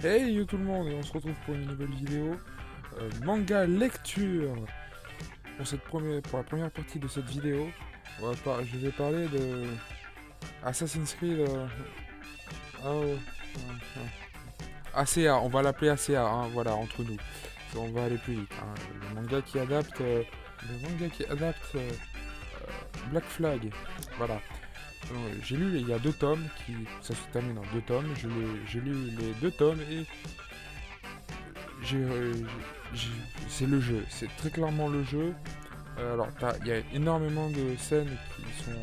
Hey yo tout le monde, et on se retrouve pour une nouvelle vidéo manga lecture. Pour la première partie de cette vidéo, je vais parler de Assassin's Creed ACA, on va l'appeler ACA, hein, voilà, entre nous. On va aller plus vite. Hein. Le manga qui adapte Black Flag. Voilà. J'ai lu il y a 2 tomes, ça se termine en 2 tomes. J'ai lu les 2 tomes et c'est le jeu, c'est très clairement le jeu. Alors, il y a énormément de scènes qui sont,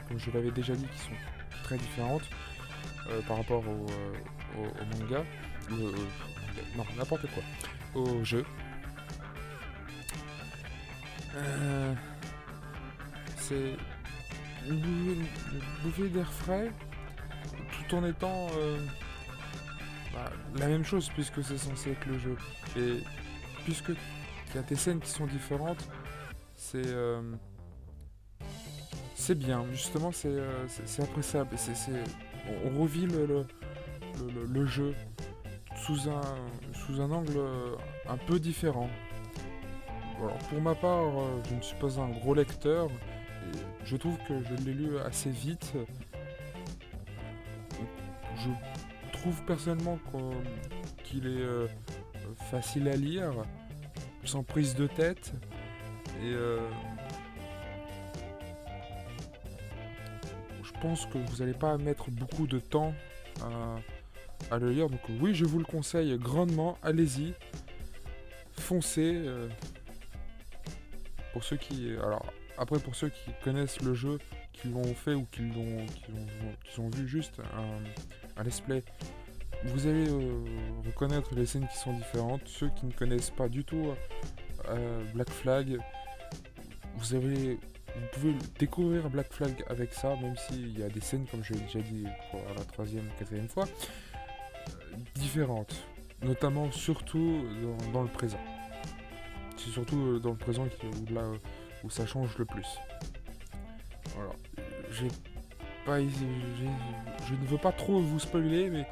comme je l'avais déjà dit, qui sont très différentes par rapport au manga. Non, n'importe quoi. Au jeu. C'est une bouffée d'air frais, tout en étant la même chose, puisque c'est censé être le jeu. Et puisque il y a des scènes qui sont différentes, c'est bien, justement, c'est appréciable. On revit le jeu sous un angle un peu différent. Alors, pour ma part, je ne suis pas un gros lecteur, et je trouve que je l'ai lu assez vite. Je trouve personnellement qu'il est facile à lire, sans prise de tête, et je pense que vous n'allez pas mettre beaucoup de temps à le lire. Donc oui, je vous le conseille grandement, allez-y, foncez. Pour ceux qui... Alors, après, pour ceux qui connaissent le jeu, qui l'ont fait ou qui ont vu juste un let's play, vous allez reconnaître les scènes qui sont différentes. Ceux qui ne connaissent pas du tout Black Flag, vous pouvez découvrir Black Flag avec ça, même s'il y a des scènes, comme je l'ai déjà dit pour la 3e, 4e fois, différentes. Notamment, surtout dans le présent. C'est surtout dans le présent où ça change le plus. Voilà. Je ne veux pas trop vous spoiler, mais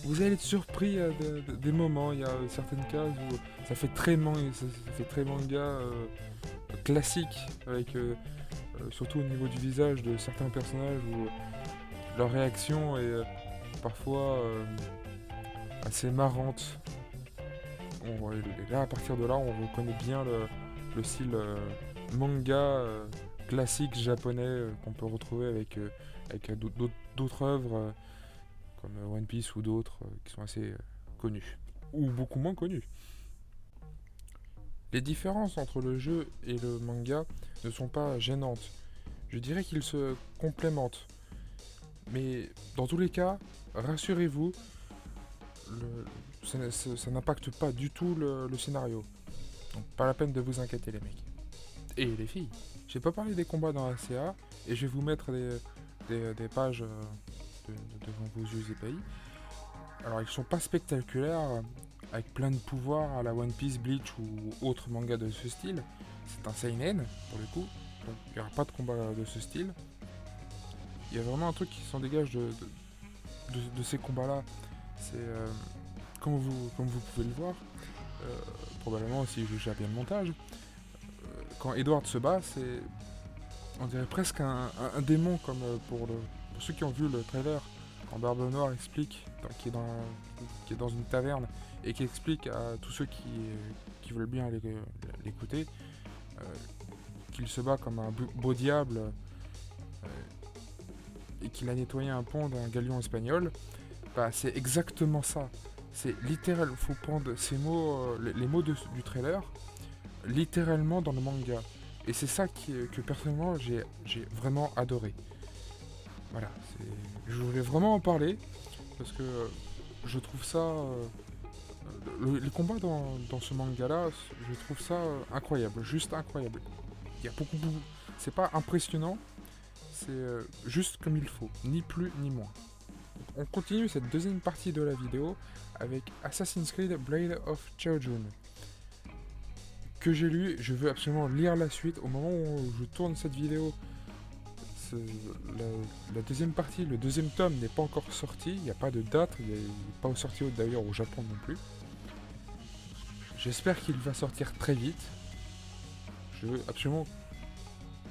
vous allez être surpris des moments. Il y a certaines cases où ça fait très manga classique, avec surtout au niveau du visage de certains personnages où leur réaction est parfois assez marrante. Là, à partir de là, on reconnaît bien le style manga classique japonais qu'on peut retrouver avec d'autres œuvres comme One Piece ou d'autres qui sont assez connues, ou beaucoup moins connues. Les différences entre le jeu et le manga ne sont pas gênantes. Je dirais qu'ils se complémentent. Mais dans tous les cas, rassurez-vous, ça n'impacte pas du tout le scénario. Donc pas la peine de vous inquiéter les mecs. Et les filles. J'ai pas parlé des combats dans ACA, et je vais vous mettre des pages devant vos yeux épahis. Alors ils sont pas spectaculaires, avec plein de pouvoirs à la One Piece, Bleach ou autres mangas de ce style. C'est un seinen pour le coup, donc il n'y aura pas de combat de ce style. Il y a vraiment un truc qui s'en dégage de ces combats-là. C'est comme vous pouvez le voir, probablement si je gère bien le montage, quand Edward se bat, on dirait presque un démon, comme pour ceux qui ont vu le trailer, quand Barbe Noire explique, qui est dans une taverne, et qui explique à tous ceux qui veulent bien l'écouter, qu'il se bat comme un beau diable, et qu'il a nettoyé un pont d'un galion espagnol. Bah, c'est exactement ça. C'est littéral, faut prendre ces mots, les mots du trailer, littéralement dans le manga. Et c'est ça que personnellement j'ai vraiment adoré. Voilà, je voulais vraiment en parler, parce que je trouve ça... les combats dans ce manga-là, je trouve ça incroyable, juste incroyable. Il y a beaucoup... C'est pas impressionnant, c'est juste comme il faut, ni plus ni moins. On continue cette deuxième partie de la vidéo avec Assassin's Creed Blade of Chaojun, que j'ai lu. Je veux absolument lire la suite. Au moment où je tourne cette vidéo, la deuxième partie, le deuxième tome n'est pas encore sorti, il n'y a pas de date, il n'est pas sorti d'ailleurs au Japon non plus. J'espère qu'il va sortir très vite. Je veux absolument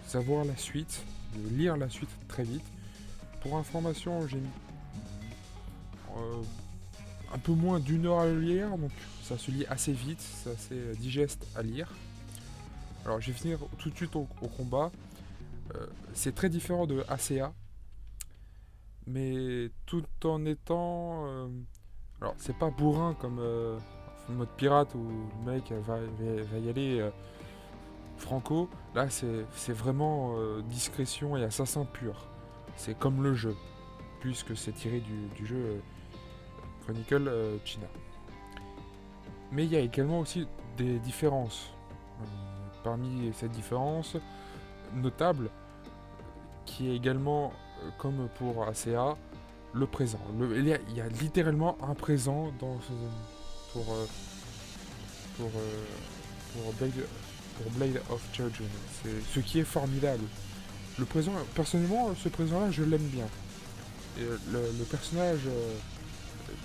savoir la suite, lire la suite très vite. Pour information, j'ai mis un peu moins d'1 heure à le lire, donc ça se lit assez vite, c'est assez digeste à lire. Alors je vais finir tout de suite au combat. C'est très différent de ACA, mais tout en étant... alors c'est pas bourrin comme mode pirate où le mec va y aller franco. Là c'est vraiment discrétion et assassin pur. C'est comme le jeu, puisque c'est tiré du jeu Chronicle China. Mais il y a également aussi des différences. Parmi ces différences notables, qui est également, comme pour ACA, le présent. Il y a littéralement un présent dans pour Blade of Children. C'est ce qui est formidable. Le présent, personnellement, ce présent-là, je l'aime bien. Et le personnage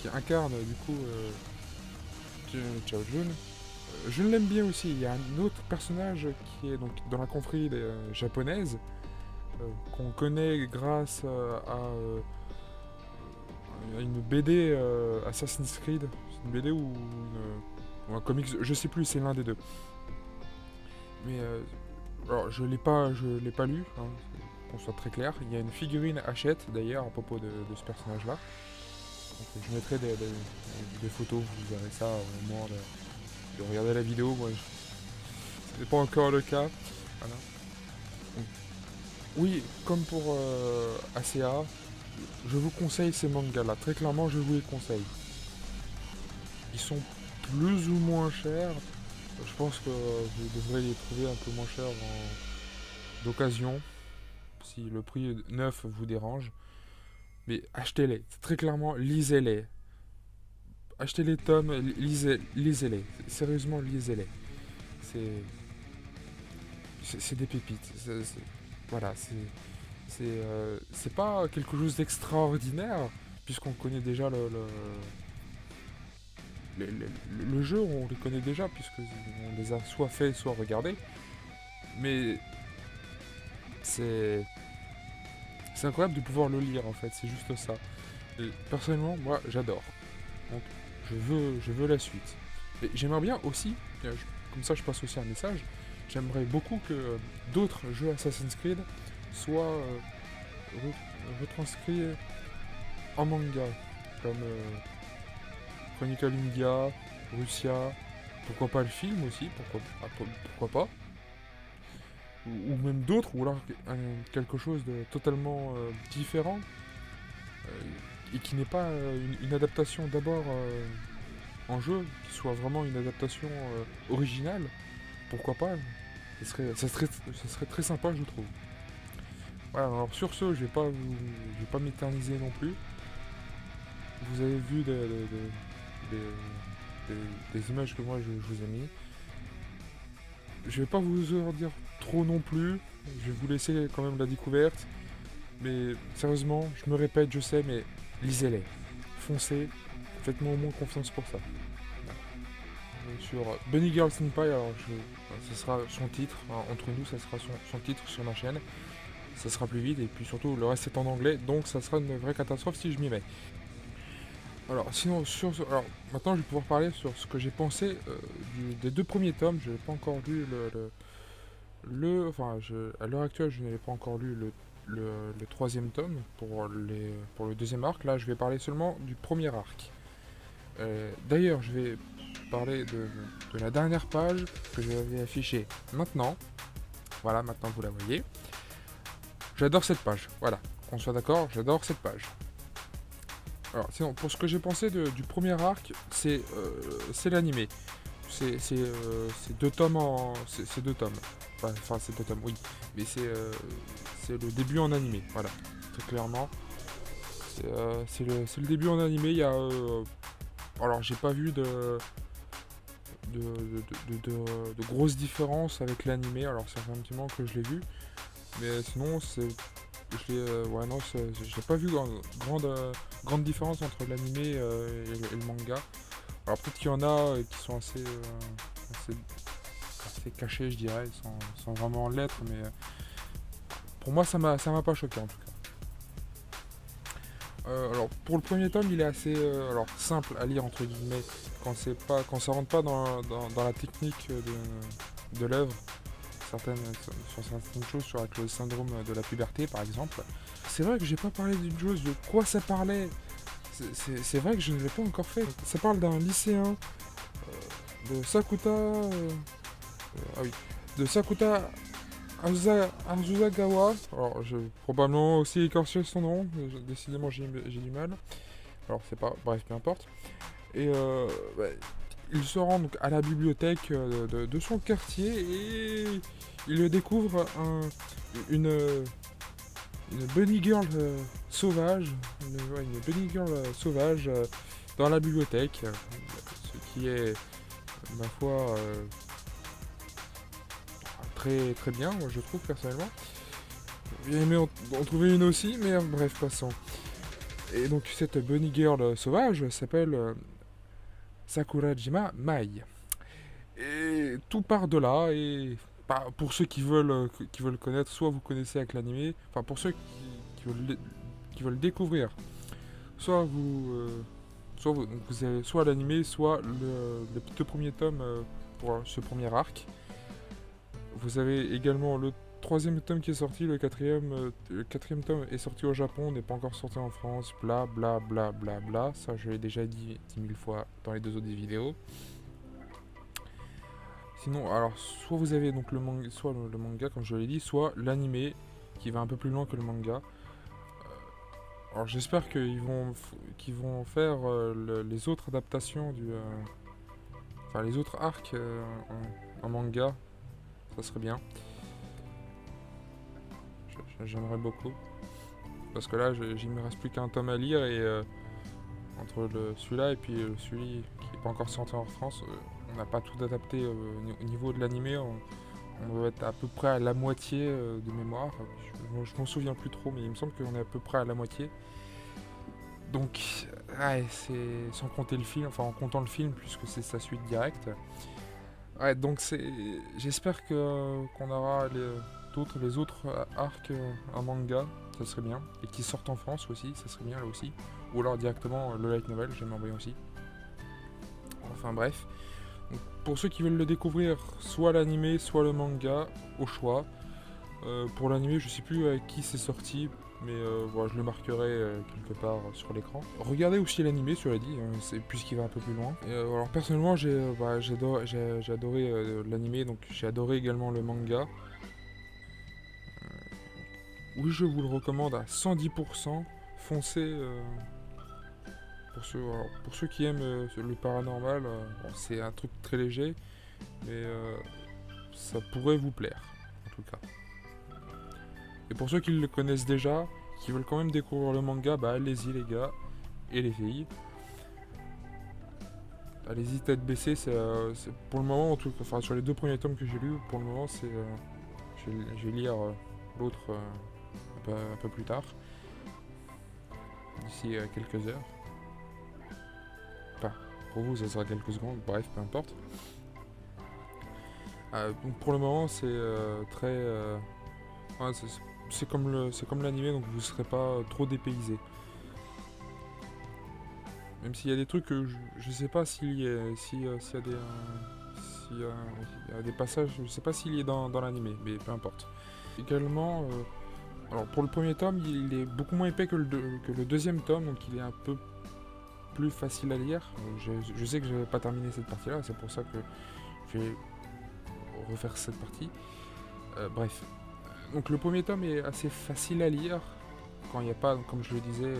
qui incarne du coup Children, je l'aime bien aussi. Il y a un autre personnage qui est donc dans la confrérie japonaise, qu'on connaît grâce à une BD Assassin's Creed. C'est une BD ou un comics, je sais plus, c'est l'un des deux. Mais alors je l'ai pas lu, hein, qu'on soit très clair. Il y a une figurine Hachette d'ailleurs à propos de ce personnage là. Donc, je mettrai des photos, vous verrez ça au moment de regarder la vidéo. Moi, ce n'est pas encore le cas. Voilà. Donc, oui, comme pour ACA, je vous conseille ces mangas là. Très clairement, je vous les conseille. Ils sont plus ou moins chers. Je pense que vous devrez les trouver un peu moins chers d'occasion, si le prix neuf vous dérange. Mais achetez-les, très clairement, lisez-les. Achetez les tomes, lisez-les. Sérieusement, lisez-les. C'est des pépites. Voilà, c'est pas quelque chose d'extraordinaire, puisqu'on connaît déjà le jeu, on les connaît déjà, puisqu'on les a soit fait, soit regardés. Mais c'est incroyable de pouvoir le lire, en fait, c'est juste ça. Et personnellement, moi, j'adore. Donc, je veux la suite. Et j'aimerais bien aussi, comme ça je passe aussi un message, j'aimerais beaucoup que d'autres jeux Assassin's Creed soient retranscrits en manga, comme Chronicle India, Russia, pourquoi pas le film aussi, pourquoi pas, ou même d'autres, ou alors quelque chose de totalement différent, et qui n'est pas une adaptation d'abord en jeu, qui soit vraiment une adaptation originale, pourquoi pas, ça serait très sympa, je trouve. Voilà, alors sur ce, je vais pas m'éterniser non plus. Vous avez vu des images que moi je vous ai mis. Je vais pas vous en dire trop non plus. Je vais vous laisser quand même la découverte. Mais sérieusement, je me répète, je sais, mais lisez-les. Foncez. Faites-moi au moins confiance pour ça. Sur Bunny Girl Senpai, alors ce sera son titre. Hein, entre nous, ça sera son titre sur ma chaîne. Ça sera plus vite. Et puis surtout, le reste est en anglais. Donc ça sera une vraie catastrophe si je m'y mets. Alors, sinon, alors, maintenant je vais pouvoir parler sur ce que j'ai pensé des deux premiers tomes. Je n'ai pas encore lu à l'heure actuelle, je n'avais pas encore lu le troisième tome pour le deuxième arc. Là, je vais parler seulement du premier arc. D'ailleurs, je vais parler de la dernière page que je vais afficher maintenant. Voilà, maintenant vous la voyez. J'adore cette page. Voilà, qu'on soit d'accord, j'adore cette page. Alors, sinon, pour ce que j'ai pensé du premier arc, c'est l'animé. C'est deux tomes c'est deux tomes. Enfin, c'est deux tomes, oui. Mais c'est le début en animé, voilà. Très clairement. C'est le début en animé. Il y a... alors, j'ai pas vu de grosses différences avec l'animé. Alors, ça fait un petit moment que je l'ai vu. Mais sinon, Ouais, non, j'ai pas vu grande différence entre l'animé et le manga. Alors peut-être qu'il y en a qui sont assez, assez cachés, je dirais, sans vraiment l'être, mais pour moi, ça m'a pas choqué en tout cas. Alors pour le premier tome, il est assez alors simple à lire entre guillemets quand ça rentre pas dans la technique de l'œuvre, sur certaines choses, sur avec le syndrome de la puberté par exemple. C'est vrai que j'ai pas parlé d'une chose, de quoi ça parlait. C'est vrai que je ne l'ai pas encore fait. Ça parle d'un lycéen de Sakuta. Ah oui. De Sakuta Azuzagawa. Alors, je vais probablement aussi écorcher son nom. Décidément, j'ai du mal. Alors, c'est pas. Bref, peu importe. Et bah, il se rend donc à la bibliothèque de son quartier et il découvre une, une bunny girl sauvage. Une bunny girl sauvage dans la bibliothèque. Ce qui est, ma foi, très, très bien, moi je trouve personnellement. J'ai aimé en trouver une aussi, mais bref, passons. Et donc cette bunny girl sauvage s'appelle Sakurajima Mai. Et tout part de là, et bah, pour ceux qui veulent connaître, soit vous connaissez avec l'animé, enfin pour ceux qui veulent découvrir, soit donc vous avez soit l'animé, soit le deux premiers tomes pour ce premier arc. Vous avez également le troisième tome qui est sorti, le quatrième tome est sorti au Japon, n'est pas encore sorti en France, bla bla bla bla bla, ça je l'ai déjà dit 10 000 fois dans les deux autres vidéos. Sinon, alors, soit vous avez donc soit le manga, comme je l'ai dit, soit l'animé, qui va un peu plus loin que le manga. Alors j'espère qu'ils vont faire les autres adaptations enfin les autres arcs en manga, ça serait bien. J'aimerais beaucoup. Parce que là, il me reste plus qu'un tome à lire et entre celui-là et puis celui qui n'est pas encore sorti en France, on n'a pas tout adapté au niveau de l'animé. On doit être à peu près à la moitié de mémoire. Je m'en souviens plus trop, mais il me semble qu'on est à peu près à la moitié. Donc, ouais, c'est sans compter le film, enfin en comptant le film, puisque c'est sa suite directe. Ouais, donc j'espère qu'on aura les autres arcs en manga, ça serait bien. Et qui sortent en France aussi, ça serait bien là aussi. Ou alors directement le light novel, j'aimerais bien aussi. Enfin bref. Donc, pour ceux qui veulent le découvrir, soit l'animé, soit le manga, au choix. Pour l'animé, je sais plus à qui c'est sorti, mais voilà, je le marquerai quelque part sur l'écran. Regardez aussi l'animé, cela dit, puisqu'il va un peu plus loin. Alors personnellement, j'ai adoré l'animé, donc j'ai adoré également le manga. Oui, je vous le recommande à 110%. Foncez. Pour ceux qui aiment le paranormal, bon, c'est un truc très léger, mais ça pourrait vous plaire, en tout cas. Et pour ceux qui le connaissent déjà, qui veulent quand même découvrir le manga, bah allez-y les gars et les filles. Allez-y tête baissée, c'est pour le moment, en tout cas, enfin sur les deux premiers tomes que j'ai lus, pour le moment je vais lire l'autre un peu plus tard, d'ici quelques heures. Enfin, pour vous ça sera quelques secondes, bref, peu importe. Donc pour le moment c'est très... ouais, c'est comme l'animé, donc vous ne serez pas trop dépaysé. Même s'il y a des trucs que je sais pas s'il y a des passages, je sais pas s'il est dans l'animé, mais peu importe. Également, alors pour le premier tome, il est beaucoup moins épais que le deuxième tome, donc il est un peu plus facile à lire. Je sais que je n'avais pas terminé cette partie-là, c'est pour ça que je vais refaire cette partie. Bref. Donc le premier tome est assez facile à lire, quand il n'y a pas, comme je le disais,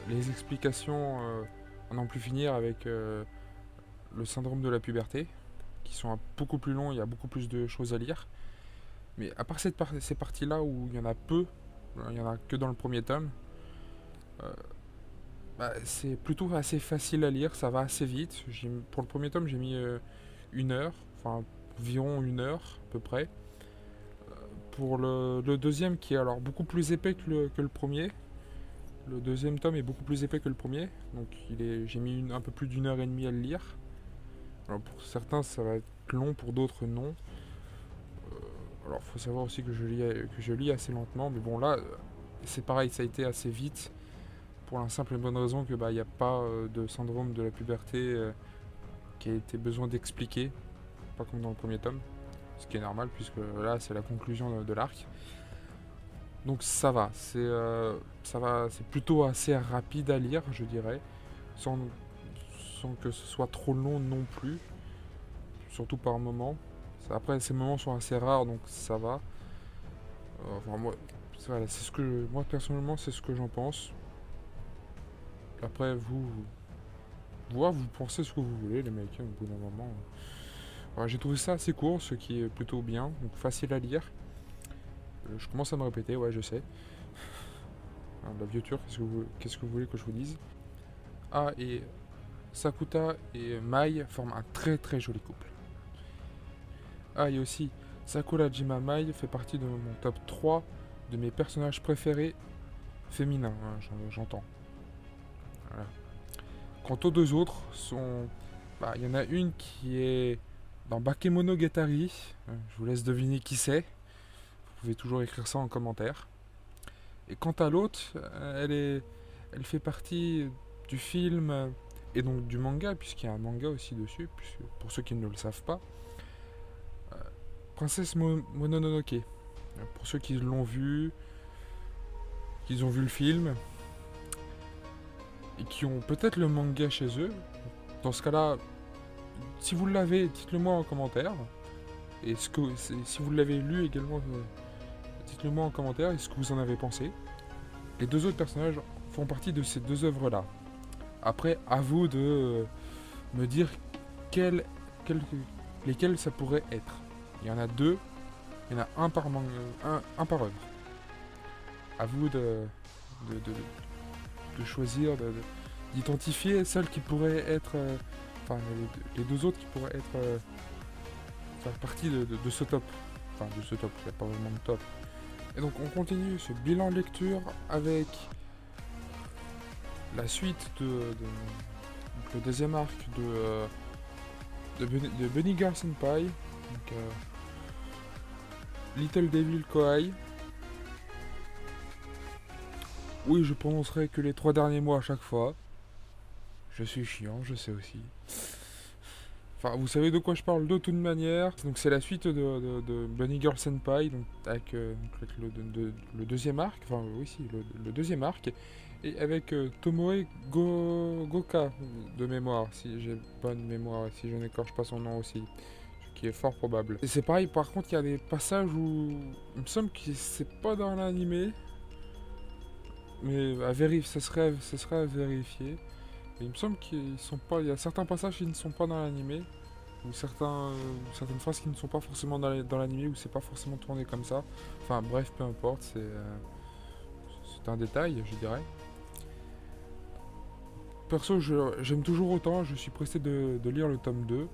les explications à n'en plus finir avec le syndrome de la puberté, qui sont beaucoup plus longs, il y a beaucoup plus de choses à lire. Mais à part ces parties-là où il y en a peu, il n'y en a que dans le premier tome, bah, c'est plutôt assez facile à lire, ça va assez vite. Pour le premier tome, j'ai mis une heure, enfin environ une heure à peu près. pour le deuxième qui est alors beaucoup plus épais que le premier. Le deuxième tome est beaucoup plus épais que le premier, donc j'ai mis un peu plus d'une heure et demie à le lire. Alors pour certains ça va être long, pour d'autres non. Alors faut savoir aussi que je lis assez lentement, mais bon là c'est pareil, ça a été assez vite pour la simple et bonne raison que il n'y a pas de syndrome de la puberté qui a été besoin d'expliquer, pas comme dans le premier tome, ce qui est normal puisque là c'est la conclusion de l'arc. Donc ça va, c'est plutôt assez rapide à lire, je dirais, sans que ce soit trop long non plus, surtout par moment. Après, ces moments sont assez rares, donc ça va. Enfin, voilà, moi personnellement, c'est ce que j'en pense. Après, vous pensez ce que vous voulez, les mecs, au bout d'un moment. Voilà, j'ai trouvé ça assez court, ce qui est plutôt bien, donc facile à lire. Je commence à me répéter, ouais, je sais. La vieux qu'est-ce que vous voulez que je vous dise? Ah, et Sakuta et Mai forment un très très joli couple. Ah, et aussi, Sakurajima Mai fait partie de mon top 3 de mes personnages préférés féminins, hein, j'entends. Voilà. Quant aux deux autres, il y en a une qui est dans Bakemonogatari. Je vous laisse deviner qui c'est. Vous pouvez toujours écrire ça en commentaire. Et quant à l'autre, elle fait partie du film et donc du manga, puisqu'il y a un manga aussi dessus, pour ceux qui ne le savent pas. Princesse Mononoke. Pour ceux qui l'ont vu, qui ont vu le film, et qui ont peut-être le manga chez eux, dans ce cas-là, si vous l'avez, dites-le moi en commentaire. Et si vous l'avez lu également, dites-le moi en commentaire et ce que vous en avez pensé. Les deux autres personnages font partie de ces deux œuvres-là. Après, à vous de me dire lesquels ça pourrait être. Il y en a deux, il y en a un par œuvre. À vous de choisir, d'identifier celles qui pourraient être, les deux autres qui pourraient être faire partie de ce top. Enfin, de ce top, il n'y a pas vraiment de top. Et donc on continue ce bilan lecture avec la suite donc le deuxième arc de Bunny Girl Senpai, donc Little Devil Kohai. Oui, je prononcerai que les 3 derniers mots à chaque fois. Je suis chiant, je sais aussi. Enfin, vous savez de quoi je parle de toute manière. Donc c'est la suite de Bunny Girl Senpai, donc avec le deuxième arc. Enfin oui, si, le deuxième arc. Et avec Tomoe Goka de mémoire, si j'ai bonne mémoire, si je n'écorche pas son nom aussi. Ce qui est fort probable. Et c'est pareil, par contre, il y a des passages où il me semble que c'est pas dans l'animé. Mais ce serait à vérifier. Et il me semble qu'ils sont pas. Il y a certains passages qui ne sont pas dans l'animé. Ou certaines phrases qui ne sont pas forcément dans l'animé, ou c'est pas forcément tourné comme ça. Enfin bref, peu importe, c'est un détail, je dirais. Perso, j'aime toujours autant, je suis pressé de lire le tome 2.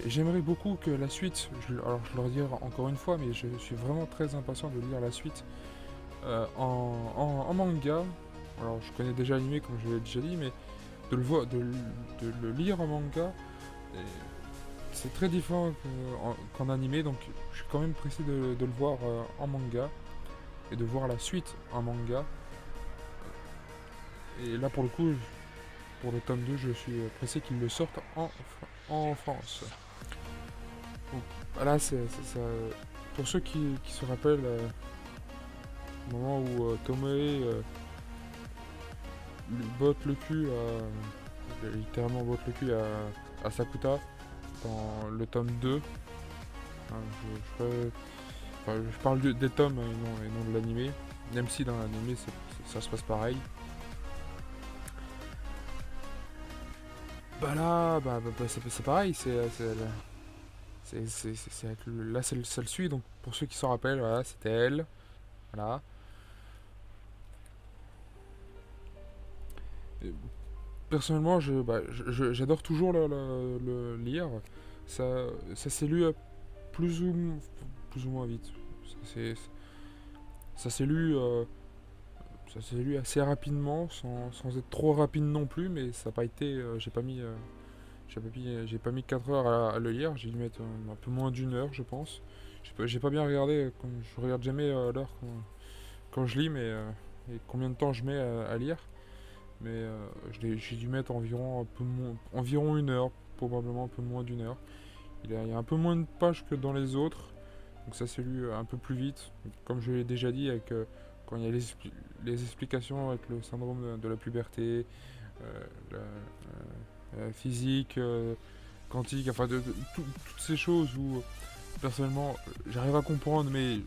J'aimerais beaucoup que la suite, alors je le redis encore une fois, mais je suis vraiment très impatient de lire la suite en manga. Alors je connais déjà l'anime comme je l'ai déjà dit, mais de le lire en manga, c'est très différent qu'en animé, donc je suis quand même pressé de le voir en manga et de voir la suite en manga. Et là pour le coup, pour le tome 2, je suis pressé qu'il le sorte en France. Donc là, c'est ça. Pour ceux qui se rappellent, le moment où Tomoe botte le cul littéralement botte le cul à Sakuta dans le tome 2. Je parle des tomes et non de l'animé, même si dans l'animé ça se passe pareil. Bah là, c'est pareil, là ça le suit, donc pour ceux qui s'en rappellent, voilà, c'était elle, voilà. Et personnellement, j'adore toujours le lire, ça s'est lu plus ou moins vite, Ça s'est ça s'est lu, ça s'est lu assez rapidement, sans être trop rapide non plus, mais ça n'a pas été. J'ai pas mis 4 heures à le lire, j'ai dû mettre un peu moins d'une heure, je pense. J'ai pas bien regardé, comme je regarde jamais l'heure quand je lis, et combien de temps je mets à lire. Mais j'ai dû mettre environ une heure, probablement un peu moins d'une heure. Il y a un peu moins de pages que dans les autres, donc ça s'est lu un peu plus vite. Comme je l'ai déjà dit, quand il y a les explications avec le syndrome de la puberté, la physique, quantique, enfin toutes ces choses où personnellement j'arrive à comprendre, mais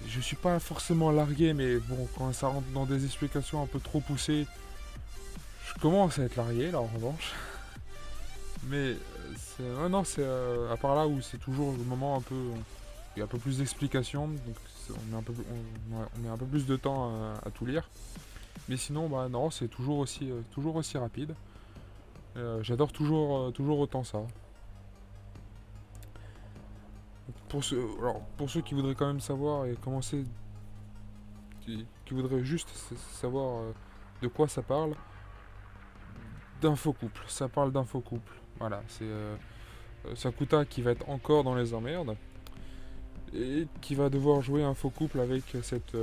je suis pas forcément largué. Mais bon, quand ça rentre dans des explications un peu trop poussées, je commence à être largué là en revanche. Mais non, c'est à part là où c'est toujours le moment un peu. Il y a un peu plus d'explications, donc on met un peu plus de temps à tout lire. Mais sinon, bah non, c'est toujours aussi rapide. J'adore toujours autant ça. Pour ceux qui voudraient quand même savoir et commencer, qui voudraient juste savoir de quoi ça parle, d'un faux couple. Ça parle d'un faux couple. Voilà, c'est Sakuta qui va être encore dans les emmerdes et qui va devoir jouer un faux couple avec cette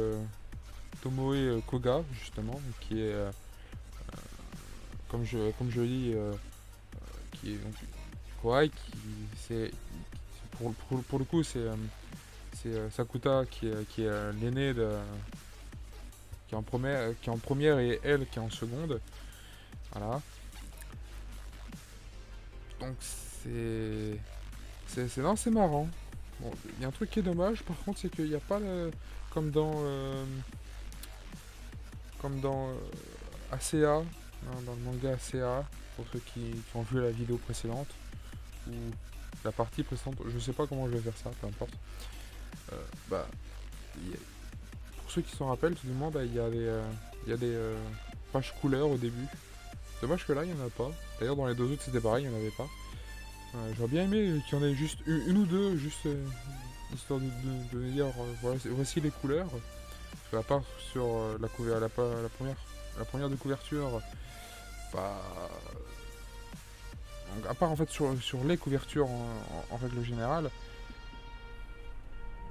Tomoe Koga, justement, qui est, comme je dis, qui est donc Kawai, c'est pour le coup c'est Sakuta qui est l'aîné qui est en première et elle qui est en seconde. Voilà. Donc non, c'est marrant. Bon, il y a un truc qui est dommage par contre, c'est qu'il n'y a pas comme dans comme dans ACA, hein, dans le manga ACA, pour ceux qui ont vu la vidéo précédente ou la partie précédente, je sais pas comment je vais faire ça, peu importe. Bah, pour ceux qui s'en rappellent, tout du moins, bah, il y a des pages couleurs au début. Dommage que là, il n'y en a pas. D'ailleurs, dans les deux autres, c'était pareil, il n'y en avait pas. J'aurais bien aimé qu'il y en ait juste une ou deux, juste histoire de dire voici les couleurs. Parce qu'à part sur la première de couverture, bah, donc, à part en fait sur les couvertures en règle générale,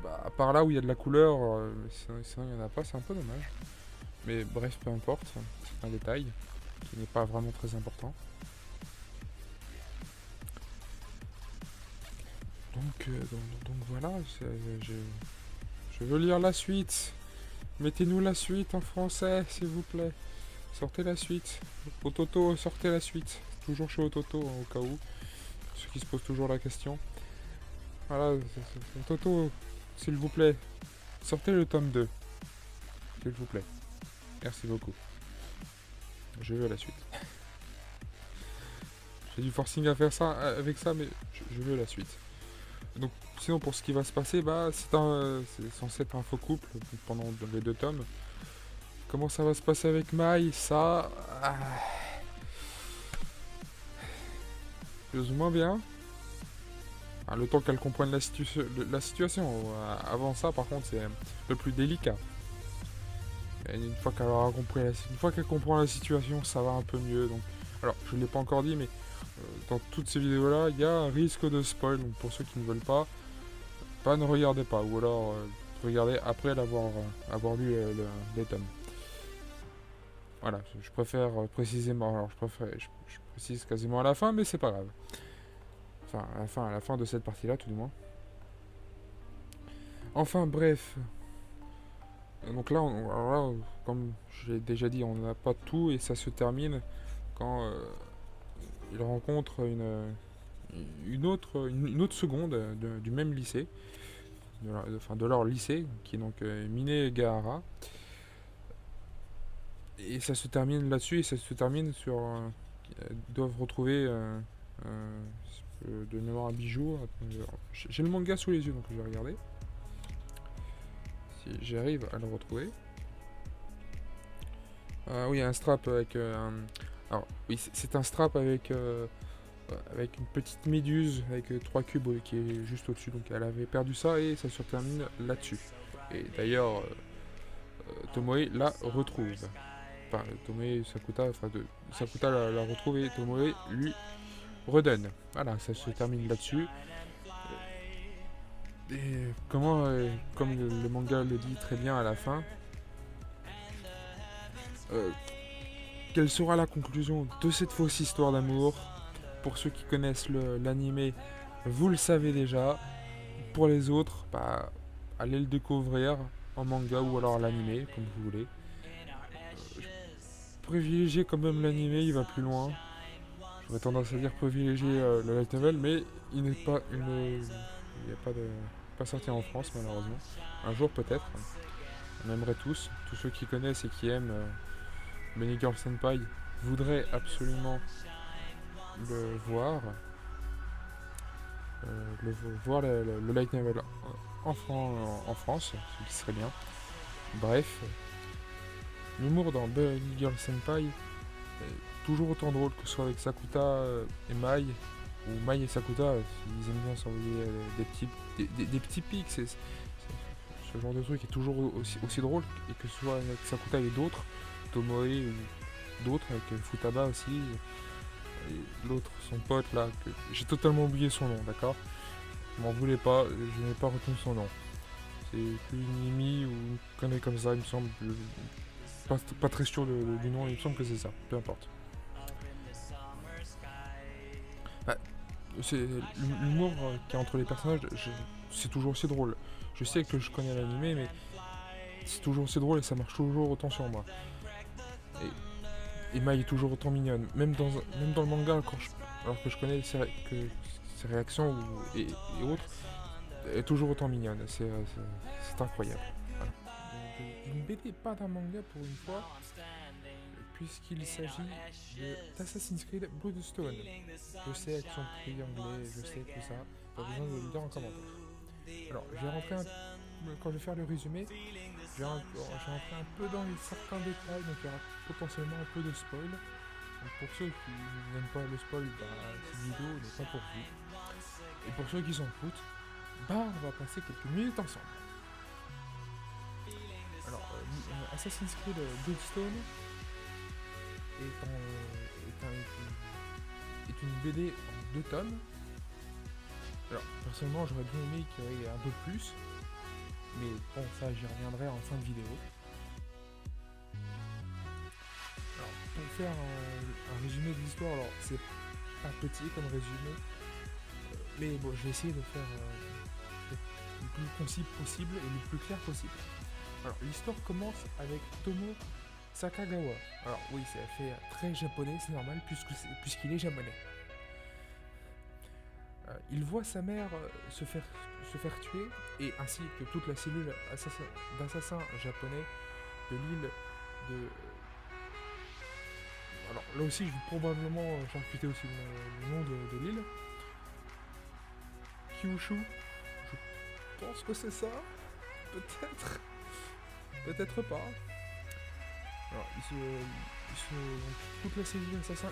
bah, à part là où il y a de la couleur, sinon il n'y en a pas, c'est un peu dommage. Mais bref, peu importe, c'est un détail qui n'est pas vraiment très important. Donc voilà, je veux lire la suite. Mettez-nous la suite en français, s'il vous plaît. Sortez la suite. Ototo, sortez la suite. Toujours chez Ototo, hein, au cas où. Ceux qui se posent toujours la question. Voilà, Ototo, s'il vous plaît. Sortez le tome 2. S'il vous plaît. Merci beaucoup. Je veux la suite. J'ai du forcing à faire ça avec ça, mais je veux la suite. Donc, sinon, pour ce qui va se passer, bah, c'est censé être un faux couple pendant les deux tomes. Comment ça va se passer avec Mai, ça... plus ou moins bien. Le temps qu'elle comprenne la situation. Avant ça, par contre, c'est un peu plus délicat. Et une fois qu'elle comprend la situation, ça va un peu mieux. Donc, alors, je ne l'ai pas encore dit, mais dans toutes ces vidéos-là, il y a un risque de spoil. Donc, pour ceux qui ne veulent pas, ne regardez pas. Ou alors, regardez après avoir lu les tomes. Voilà, je préfère précisément. Alors, je précise quasiment à la fin, mais c'est pas grave. Enfin, à la fin de cette partie-là, tout du moins. Enfin, bref. Donc là, comme j'ai déjà dit, on n'a pas tout et ça se termine quand il rencontre une autre seconde du même lycée, de leur lycée, qui est donc Mine Gahara. Et ça se termine là-dessus, et ça se termine sur... ils doivent retrouver de mémoire un bijou. J'ai le manga sous les yeux, donc je vais regarder. Si j'arrive à le retrouver. Oui, un strap avec... alors, oui, c'est un strap avec avec une petite méduse avec 3 cubes qui est juste au-dessus. Donc elle avait perdu ça et ça se termine là-dessus. Et d'ailleurs, Tomoe la retrouve. Enfin, Tomoe Sakuta, Sakuta la retrouve et Tomoe lui redonne. Voilà, ça se termine là-dessus. Et comme le manga le dit très bien à la fin, euh, quelle sera la conclusion de cette fausse histoire d'amour? Pour ceux qui connaissent l'animé, vous le savez déjà. Pour les autres, bah, allez le découvrir en manga ou alors l'animé, comme vous voulez. Privilégiez quand même l'animé, il va plus loin. J'aurais tendance à dire privilégier le light novel, mais il n'est pas il n'y a pas sorti en France malheureusement. Un jour peut-être. On aimerait tous ceux qui connaissent et qui aiment Bunny Girl Senpai voudraient absolument le voir. Voir le light novel en France, ce qui serait bien. Bref, l'humour dans Bunny Girl Senpai est toujours autant drôle que ce soit avec Sakuta et Mai, ou Mai et Sakuta, ils aiment bien s'envoyer des petits pics, ce genre de truc est toujours aussi drôle, et que ce soit avec Sakuta et d'autres, Tomoe ou d'autres, avec Futaba aussi, et l'autre, son pote là, que j'ai totalement oublié son nom, d'accord? Je m'en voulais pas, je n'ai pas retenu son nom. C'est Kunimi ou une connerie comme ça, il me semble. Pas très sûr du nom, il me semble que c'est ça, peu importe. Bah, c'est l'humour qu'il y a entre les personnages, c'est toujours aussi drôle. Je sais que je connais l'animé, mais c'est toujours aussi drôle et ça marche toujours autant sur moi. Et Mai est toujours autant mignonne, même dans le manga, alors que je connais ses réactions et autres, elle est toujours autant mignonne. C'est incroyable. Voilà. D'une BD, pas d'un manga pour une fois, puisqu'il s'agit d'Assassin's Creed Bloodstone. Je sais, accent anglais, je sais tout ça, pas besoin de le dire en commentaire. Alors, quand je vais faire le résumé, je vais rentrer un peu dans certains détails, donc il y aura potentiellement un peu de spoil. Donc pour ceux qui n'aiment pas le spoil, bah, cette vidéo n'est pas pour vous. Et pour ceux qui s'en foutent, bah, on va passer quelques minutes ensemble. Alors, Assassin's Creed Bloodstone est une BD en 2 tomes. Alors, personnellement, j'aurais bien aimé qu'il y ait un peu plus, mais bon, ça, j'y reviendrai en fin de vidéo. Alors, pour faire un résumé de l'histoire, alors c'est pas petit comme résumé, mais bon, je vais essayer de faire le plus concis possible et le plus clair possible. Alors, l'histoire commence avec Tomo Sakagawa. Alors oui, ça fait très japonais, c'est normal, puisqu'il est japonais. Il voit sa mère se faire tuer, et ainsi que toute la cellule d'assassins japonais de l'île de... Alors là aussi, je vais probablement charcuter aussi le nom de l'île. Kyushu, je pense que c'est ça. Peut-être. Peut-être pas. Alors, toute la cellule d'assassin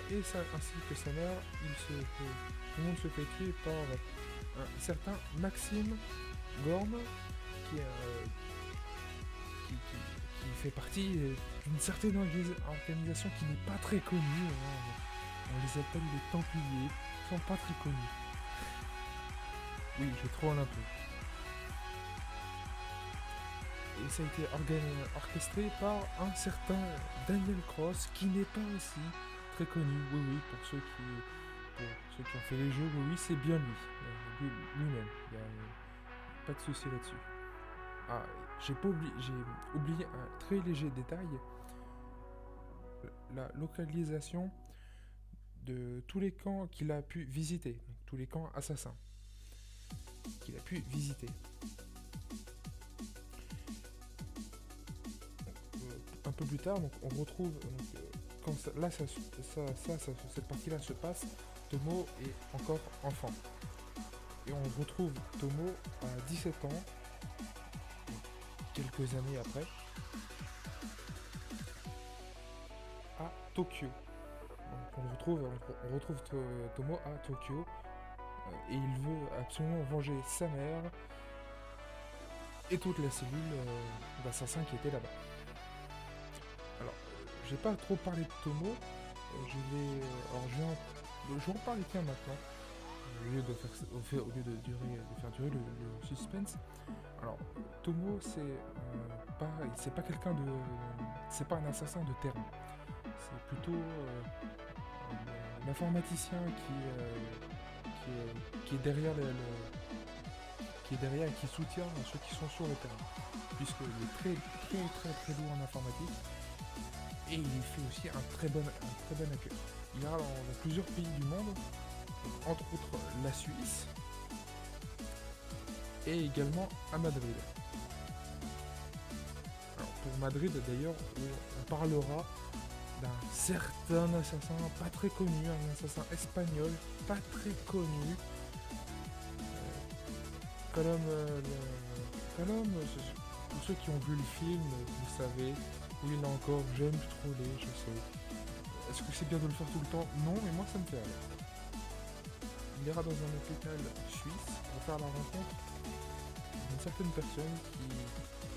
ainsi que sa mère, tout le monde se fait tuer par un certain Maxime Gorm qui fait partie d'une certaine organisation qui n'est pas très connue. Hein. On les appelle les Templiers, ils sont pas très connus. Oui, je troll un peu. Et ça a été orchestré par un certain Daniel Cross, qui n'est pas aussi très connu. Oui, pour ceux qui ont fait les jeux, oui, c'est bien lui-même. Il n'y a pas de souci là-dessus. Ah, j'ai oublié un très léger détail. La localisation de tous les camps qu'il a pu visiter, donc tous les camps assassins qu'il a pu visiter. Un peu plus tard, donc, on retrouve quand cette partie-là se passe, Tomo est encore enfant. Et on retrouve Tomo à 17 ans, quelques années après, à Tokyo. Donc on retrouve Tomo à Tokyo et il veut absolument venger sa mère et toute la cellule d'assassins qui était là-bas. Alors, j'ai pas trop parlé de Tomo, je vais en parler tiens maintenant, au lieu de faire durer le suspense. Alors, Tomo, c'est pas quelqu'un de, c'est pas un assassin de terrain. C'est plutôt l'informaticien qui est derrière et qui soutient ceux qui sont sur le terrain, puisqu'il est très doué en informatique et il fait aussi un très bon hacker. Il ira dans plusieurs pays du monde, entre autres la Suisse et également à Madrid. Alors pour Madrid d'ailleurs, on parlera d'un certain assassin pas très connu, un assassin espagnol pas très connu. Colombe, pour ceux qui ont vu le film, vous savez, oui là encore, j'aime troller, je sais. Est-ce que c'est bien de le faire tout le temps? Non, mais moi ça me fait rire. Il ira dans un hôpital suisse pour faire la rencontre d'une certaine personne qui...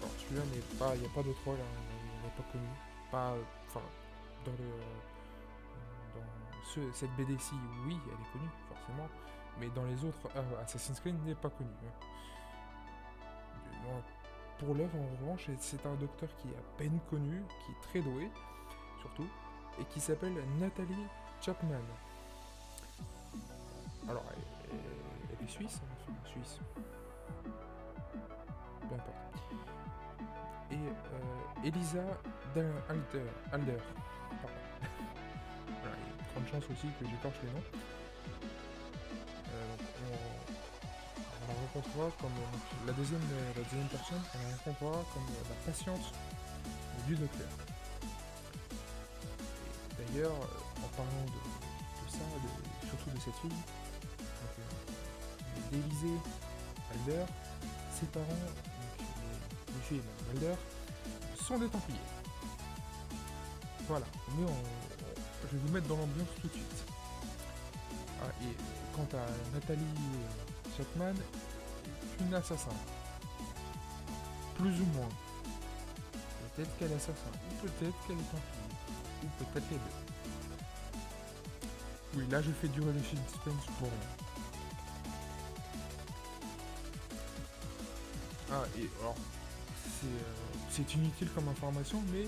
Alors celui-là n'est pas... Il n'y a pas de troll, hein, il n'est pas connu. Pas... Enfin, cette BD-ci, oui, elle est connue, forcément. Mais dans les autres, Assassin's Creed n'est pas connu. Pour l'œuvre, en revanche, c'est un docteur qui est à peine connu, qui est très doué, surtout, et qui s'appelle Nathalie Chapman. Alors, elle est suisse, enfin, suisse. Peu importe. Et Elisa Alder. Pardon. Voilà, il y a de grandes chances aussi que j'écorche les noms. On la rencontrera comme la deuxième personne, on la rencontrera comme la patiente du docteur. D'ailleurs, en parlant de ça, surtout de cette fille, d'Élisée Alder, ses parents, donc, monsieur et madame Alder, sont des Templiers. Voilà, mais je vais vous mettre dans l'ambiance tout de suite. Ah, et quant à Nathalie Chapman, une assassin. Plus ou moins. Peut-être qu'elle est assassin, ou peut-être qu'elle est Templier, ou peut-être les deux. Oui, là je fais durer le suspense pour rien. Ah, et alors, c'est inutile comme information, mais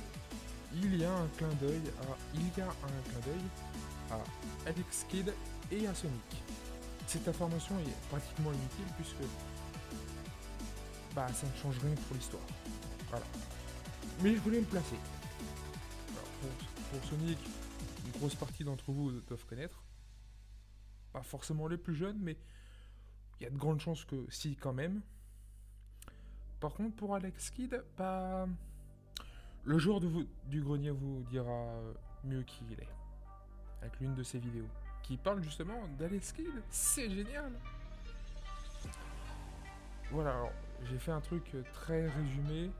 il y a un clin d'œil à Alex Kidd et à Sonic. Cette information est pratiquement inutile puisque ça ne change rien pour l'histoire. Voilà. Mais je voulais le placer. Alors, pour Sonic, une grosse partie d'entre vous doivent connaître. Pas forcément les plus jeunes, mais il y a de grandes chances que si quand même. Par contre, pour Alex Kidd, le joueur du grenier vous dira mieux qui il est. Avec l'une de ses vidéos. Qui parle justement d'Alex Kidd. C'est génial! Voilà, alors, j'ai fait un truc très résumé,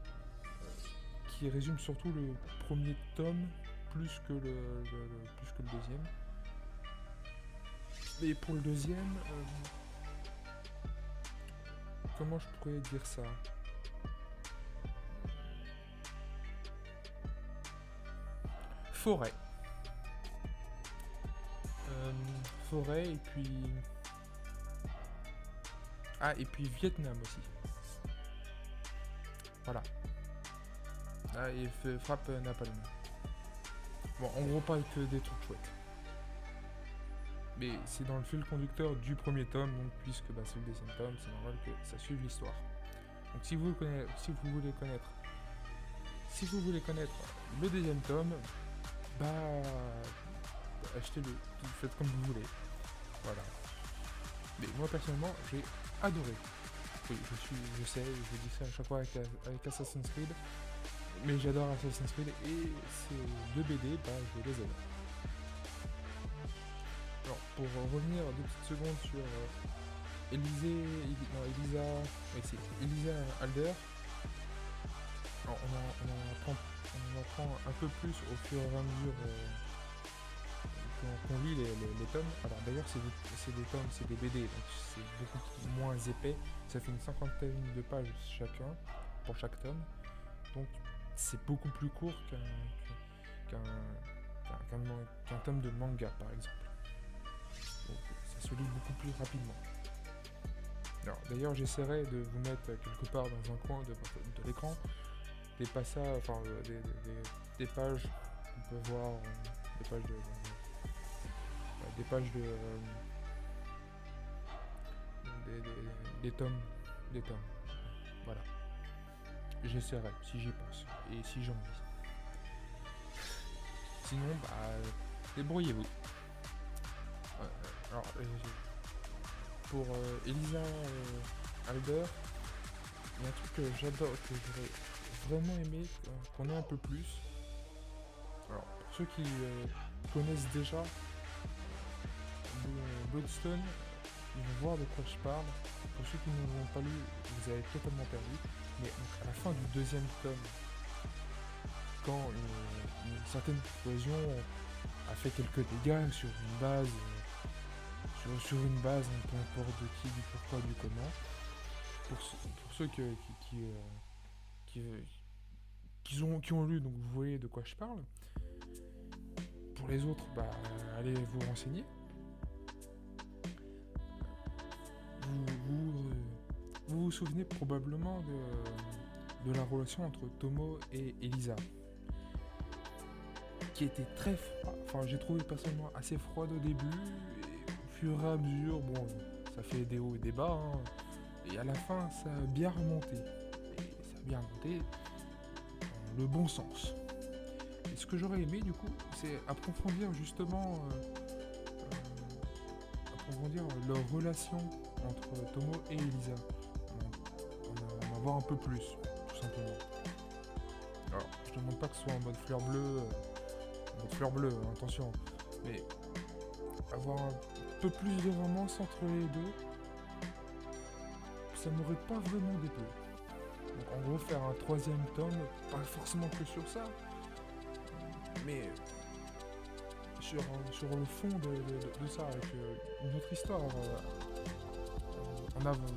qui résume surtout le premier tome, plus que le deuxième. Et pour le deuxième, comment je pourrais dire ça? Forêt. Forêt et puis... Ah, et puis Vietnam aussi. Voilà. Ah, et frappe Napalm. Bon, en gros, pas que des trucs chouettes. Mais c'est dans le fil conducteur du premier tome, donc puisque c'est le deuxième tome, c'est normal que ça suive l'histoire. Donc si vous voulez connaître le deuxième tome, achetez-le, faites comme vous voulez. Voilà. Mais moi personnellement, j'ai adoré. Oui, je sais, je dis ça à chaque fois avec Assassin's Creed, mais j'adore Assassin's Creed et ces deux BD, je les aime. Alors, pour revenir 2 petites secondes sur Elisa Alder, alors, on en apprend un peu plus au fur et à mesure qu'on lit les tomes. Alors d'ailleurs c'est des tomes, c'est des BD, donc c'est beaucoup moins épais. Ça fait une cinquantaine de pages chacun, pour chaque tome. Donc c'est beaucoup plus court qu'un tome de manga par exemple. Donc ça se lit beaucoup plus rapidement. Alors d'ailleurs j'essaierai de vous mettre quelque part dans un coin de l'écran des passages, enfin des pages qu'on peut voir, des tomes, voilà. J'essaierai si j'y pense et si j'ai envie. Sinon, débrouillez-vous. Alors, pour Elisa Albert, il y a un truc que j'adore, que j'aurais vraiment aimé qu'on ait un peu plus. Alors, pour ceux qui connaissent déjà Bloodstone, ils vont voir de quoi je parle. Pour ceux qui ne l'ont pas lu, vous avez totalement perdu. Mais donc, à la fin du deuxième tome, quand une certaine explosion a fait quelques dégâts sur une base, peu importe de qui, du pourquoi, du comment, pour ceux qui ont lu, donc vous voyez de quoi je parle. Pour les autres, allez vous renseigner. Vous vous souvenez probablement de la relation entre Tomo et Elisa, qui était très froide. Enfin, j'ai trouvé personnellement assez froide au début, et au fur et à mesure, bon, ça fait des hauts et des bas, hein, et à la fin, ça a bien remonté. Et ça a bien remonté dans le bon sens. Et ce que j'aurais aimé, du coup, c'est approfondir justement leur relation entre Tomo et Elisa. En avoir un peu plus, tout simplement. Alors, je ne demande pas que ce soit en mode fleur bleue, attention, mais avoir un peu plus de romance entre les deux, ça m'aurait pas vraiment déplu. Donc en gros, faire un troisième tome, pas forcément que sur ça, mais sur le fond de ça, avec une autre histoire en avant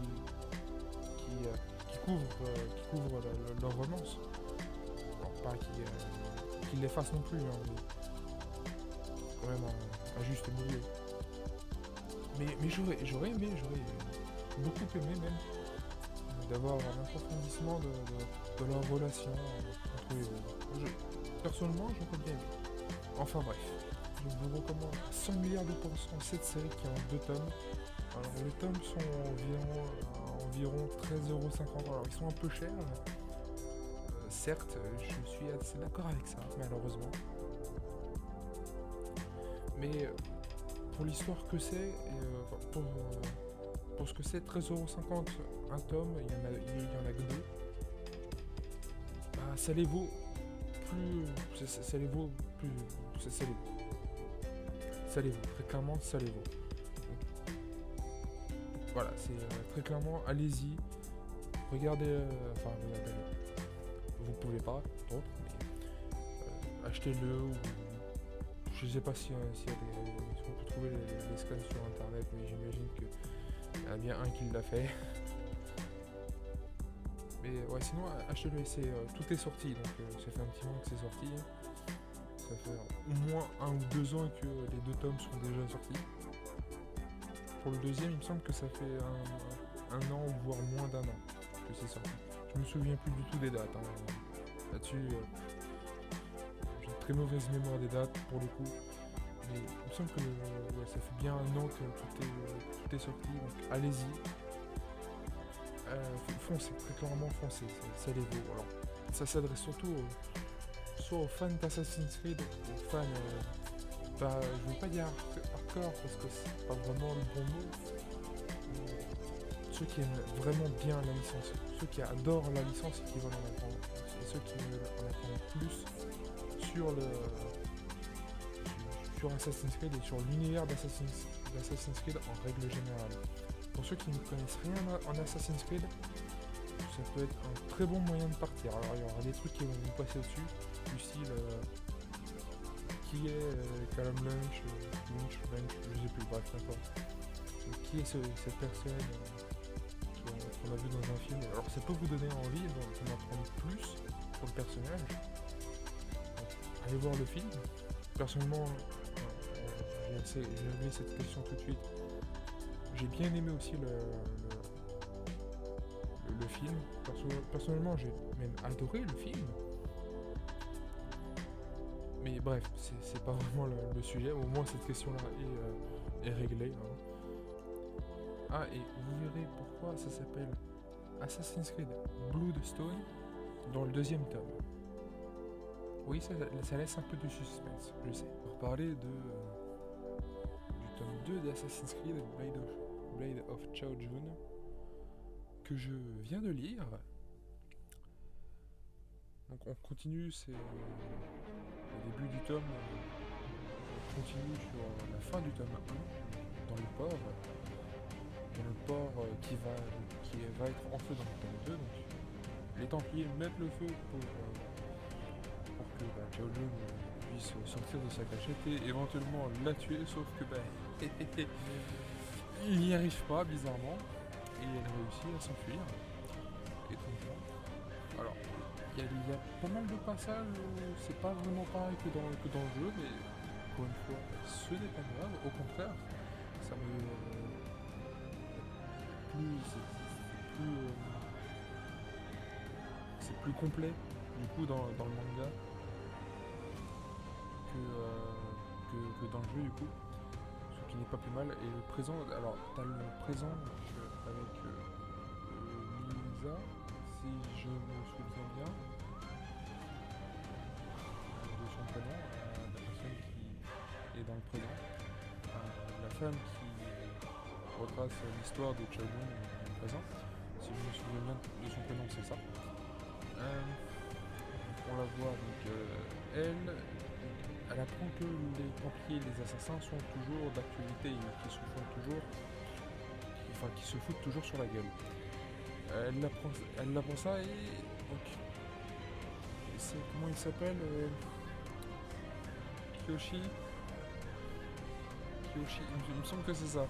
qui couvre leur romance. Alors pas qui l'efface non plus, hein, mais quand même un juste milieu. Mais j'aurais aimé, beaucoup aimé même, d'avoir un approfondissement de leur relation entre eux. Personnellement, j'aurais bien aimé. Enfin bref, je vous recommande à 100 milliards de pourcents cette série qui est en 2 tomes. Alors les tomes sont environ 13,50€. Alors ils sont un peu chers. Certes, je suis assez d'accord avec ça, malheureusement. Mais pour l'histoire que c'est, pour ce que c'est, 13,50€ un tome, il y en a que 2. Ça les vaut plus. Ça les vaut plus. Ça les vaut, très clairement, ça les vaut. Voilà, c'est très clairement, allez-y, regardez, vous pouvez pas, d'autres, mais achetez-le, ou je sais pas si on peut trouver les scans sur internet, mais j'imagine qu'il y en a bien un qui l'a fait. Mais ouais, sinon achetez-le, tout est sorti, donc ça fait un petit moment que c'est sorti. Ça fait au moins 1 ou 2 ans que les 2 tomes sont déjà sortis. Pour le deuxième, il me semble que ça fait un an, voire moins d'1 an que c'est sorti. Je me souviens plus du tout des dates. Hein. Là-dessus, j'ai une très mauvaise mémoire des dates pour le coup. Mais il me semble que ça fait bien 1 an que tout est sorti. Donc allez-y. Foncez, très clairement foncez, ça les vaut. Alors, ça s'adresse surtout soit aux fans d'Assassin's Creed, aux fans... je veux pas dire hardcore parce que c'est pas vraiment le bon mot. Ceux qui aiment vraiment bien la licence, ceux qui adorent la licence et qui veulent en apprendre, et ceux qui veulent en apprendre plus sur Assassin's Creed et sur l'univers d'Assassin's Creed en règle générale. Pour ceux qui ne connaissent rien en Assassin's Creed, ça peut être un très bon moyen de partir. Alors il y aura des trucs qui vont vous passer dessus, du style qui est Callum Lunch, je sais plus, bref, n'importe. Donc, qui est cette personne qu'on a vu dans un film. Alors ça peut vous donner envie d'en apprendre plus sur le personnage. Donc, allez voir le film. Personnellement, j'ai levé cette question tout de suite. J'ai bien aimé aussi le film. Personnellement, j'ai même adoré le film. Mais bref, c'est pas vraiment le sujet. Au moins, cette question-là est réglée. Hein. Ah, et vous verrez pourquoi ça s'appelle Assassin's Creed Bloodstone dans le deuxième tome. Oui, ça laisse un peu de suspense, je sais. Pour parler du tome 2 d'Assassin's Creed Blade of Chao Jun, que je viens de lire. Donc on continue, c'est le début du tome, on continue sur la fin du tome 1, dans le port. Dans le port qui va être en feu dans le tome 2. Donc, les Templiers mettent le feu pour que Chao Jun puisse sortir de sa cachette et éventuellement la tuer, sauf que il n'y arrive pas bizarrement et elle réussit à s'enfuir. Étrangement. Alors, il y a pas mal de passages où c'est pas vraiment pareil que dans le jeu, mais encore une fois, ce n'est pas grave, au contraire, ça me c'est plus complet du coup dans le manga que dans le jeu du coup, ce qui n'est pas plus mal. Et le présent, alors t'as le présent avec Lisa, si je me souviens bien de son prénom, la personne qui est dans le présent, la femme qui retrace l'histoire de Chao Jun dans le présent, si je me souviens bien de son prénom, c'est ça. On la voit donc elle apprend que les Templiers et les Assassins sont toujours d'actualité et qui se foutent toujours sur la gueule. Elle apprend ça et donc comment il s'appelle Kiyoshi, il me semble que c'est ça.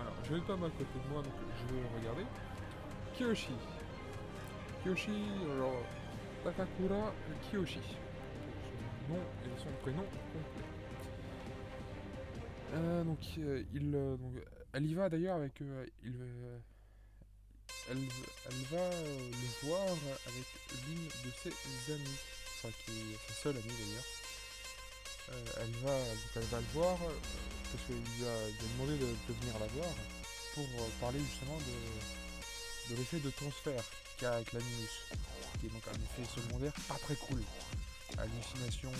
Alors, je vais pas à côté de moi, donc je vais le regarder. Kiyoshi, alors Takakura Kiyoshi. Son nom et son prénom complet. Donc, elle y va d'ailleurs avec. Elle va le voir avec l'une de ses amies, enfin qui est sa seule amie d'ailleurs. Elle va le voir parce qu'il lui a demandé de venir la voir pour parler justement de l'effet de transfert qu'il y a avec l'animus, qui est donc un effet secondaire pas très cool. Hallucination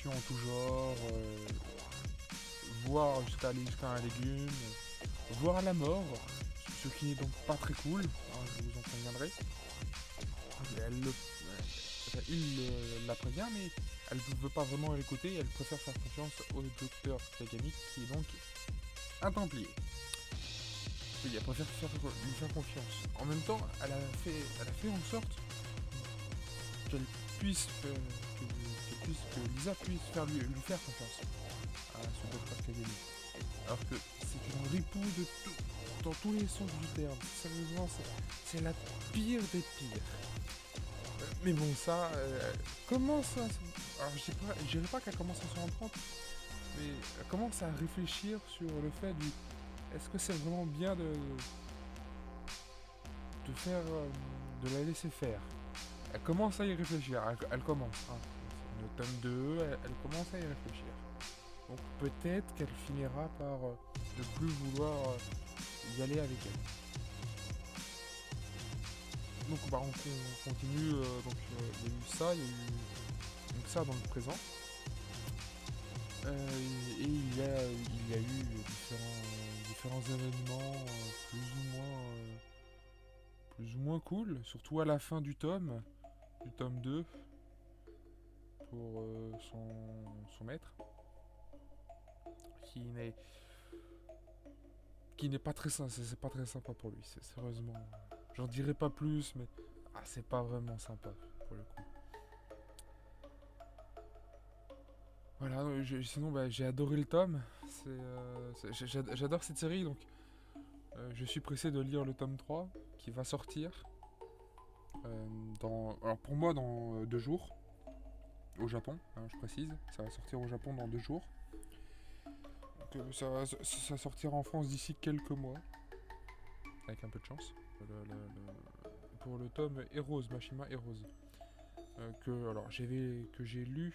en tout genre, voire jusqu'à aller jusqu'à un légume, voire la mort, ce qui n'est donc pas très cool, hein, je vous en conviendrai. Il la prévient, mais elle ne veut pas vraiment l'écouter, elle préfère faire confiance au docteur Kagami, qui est donc un Templier. Oui, elle préfère lui faire confiance. En même temps, elle a fait en sorte que Lisa puisse lui faire confiance à ce docteur Kagami. Alors que c'est une ripoux dans tous les sens du terme. Sérieusement, c'est la pire des pires. Mais bon, ça, comment ça... Alors, je dirais pas qu'elle commence à se rendre compte, mais elle commence à réfléchir sur le fait du... Est-ce que c'est vraiment bien de faire... de la laisser faire. Elle commence à y réfléchir, elle commence. Hein. Le tome 2, elle commence à y réfléchir. Donc peut-être qu'elle finira par ne plus vouloir y aller avec elle. Donc on continue, il y a eu ça, il y a eu donc ça dans le présent. Et il y a eu différents événements plus ou moins cool, surtout à la fin du tome 2, pour son maître, qui n'est pas très sympa, c'est pas très sympa pour lui, c'est sérieusement, j'en dirai pas plus, mais c'est pas vraiment sympa pour le coup. Voilà, sinon bah, j'ai adoré le tome. J'adore cette série, donc je suis pressé de lire le tome 3 qui va sortir alors pour moi dans 2 jours au Japon, hein, je précise, ça va sortir au Japon dans 2 jours. Donc ça sortira en France d'ici quelques mois, avec un peu de chance. Pour le tome Heroes, Mashima Heroes, que j'ai lu,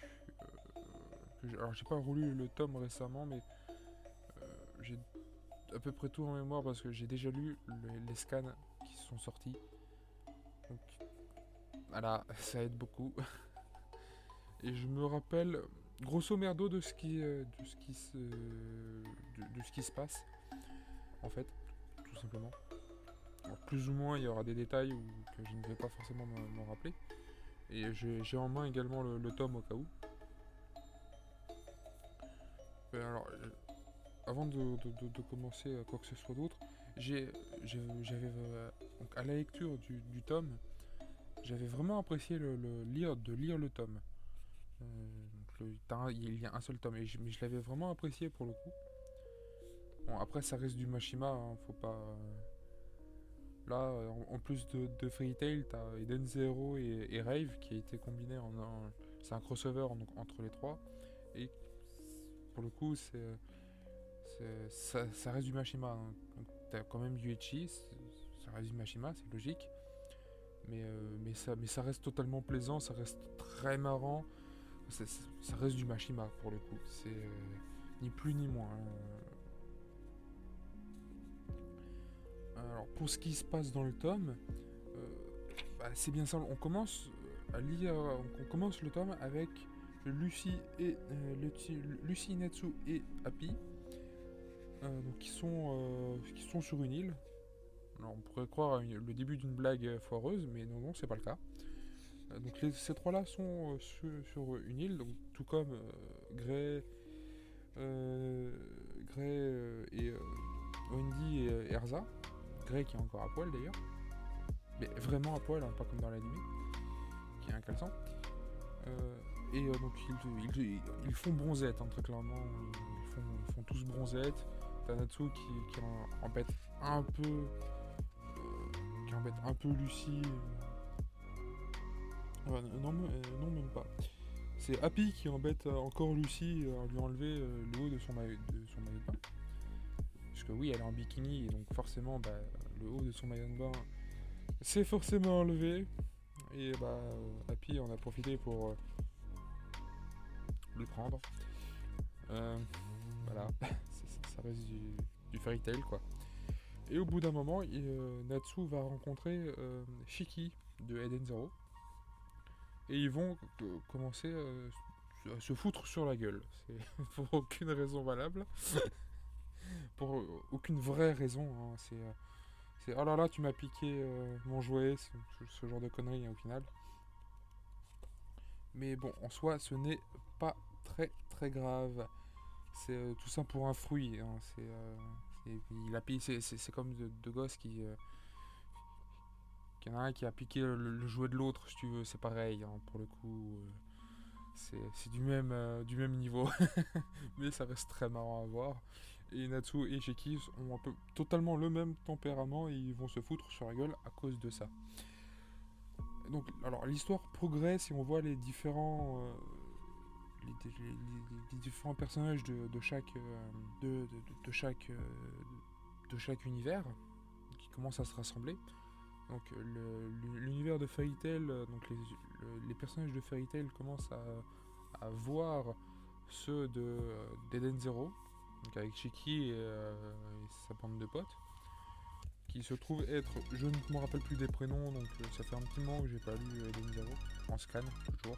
alors j'ai pas relu le tome récemment, mais j'ai à peu près tout en mémoire parce que j'ai déjà lu les scans qui sont sortis. Donc voilà, ça aide beaucoup. Et je me rappelle grosso merdo de ce qui se passe en fait, tout simplement. Alors, plus ou moins, il y aura des détails que je ne vais pas forcément m'en rappeler. Et j'ai en main également le tome au cas où. Alors, avant de commencer quoi que ce soit d'autre, j'avais donc à la lecture du tome, j'avais vraiment apprécié de lire le tome. Il y a un seul tome, mais je l'avais vraiment apprécié pour le coup. Bon, après, ça reste du Mashima, hein, faut pas. Là, en plus de Fairy Tail, t'as Eden Zero et Rave qui a été combiné c'est un crossover entre les trois. Et pour le coup, ça reste du Mashima, hein. Donc, t'as quand même Yuichi, ça reste du Mashima, c'est logique. Mais ça reste totalement plaisant, ça reste très marrant. Ça reste du Mashima pour le coup. C'est ni plus ni moins, hein. Alors pour ce qui se passe dans le tome, c'est bien simple. On commence à lire, on commence le tome avec Lucy Lucy, Natsu et Happy, donc qui sont sur une île. Alors on pourrait croire le début d'une blague foireuse, mais non, c'est pas le cas. Donc ces trois-là sont sur une île, donc tout comme Gray et Wendy et Erza. Gray qui est encore à poil d'ailleurs, mais vraiment à poil, hein, pas comme dans l'anime, qui est un caleçon. Donc ils font bronzette, hein, très clairement, ils font tous bronzette. T'as Natsu qui embête un peu, Lucy. Non, même pas. C'est Happy qui embête encore Lucy à lui enlever le haut de son maillot de bain. Parce que oui, elle est en bikini, et donc forcément, le haut de son maillot de bain, c'est forcément enlevé. Et Happy en a profité pour le prendre. Voilà, ça reste du fairy tail, quoi. Et au bout d'un moment, Natsu va rencontrer Shiki de Eden Zero. Et ils vont commencer à se foutre sur la gueule. C'est pour aucune raison valable. Pour aucune vraie raison, hein. C'est oh là là, tu m'as piqué mon jouet, ce genre de conneries, hein, au final. Mais bon, en soi, ce n'est pas très très grave. C'est tout ça pour un fruit, hein. Il a piqué, c'est comme deux gosses qu'il y en a un qui a piqué le jouet de l'autre, si tu veux, c'est pareil, hein, pour le coup. C'est du même niveau. Mais ça reste très marrant à voir. Et Natsu et Shiki ont totalement le même tempérament et ils vont se foutre sur la gueule à cause de ça. Donc, alors l'histoire progresse et on voit les différents personnages de chaque univers qui commencent à se rassembler. Donc l'univers de Fairy Tail, donc les personnages de Fairy Tail commencent à voir ceux d'Eden Zero, donc avec Shiki et sa bande de potes, qui se trouvent être, je ne me rappelle plus des prénoms, donc ça fait un petit moment que j'ai pas lu Eden Zero, en scan toujours,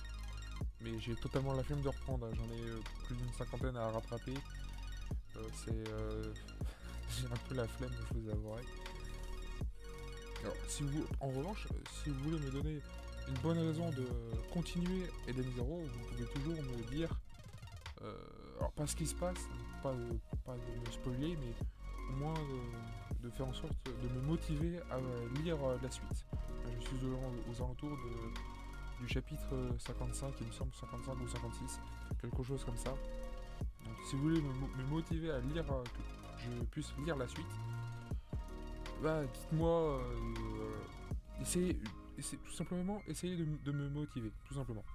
mais j'ai totalement la flemme de reprendre, j'en ai plus d'une cinquantaine à rattraper, j'ai un peu la flemme, je vous avouerai. Alors, en revanche, si vous voulez me donner une bonne raison de continuer Eden Zero, vous pouvez toujours me dire, alors pas ce qui se passe, pas de me spoiler, mais au moins de faire en sorte de me motiver à lire la suite. Je suis aux alentours du chapitre 55, il me semble 55 ou 56, quelque chose comme ça. Donc, si vous voulez me motiver à lire, que je puisse lire la suite, bah dites-moi, essayez, tout simplement, essayez de me motiver, tout simplement.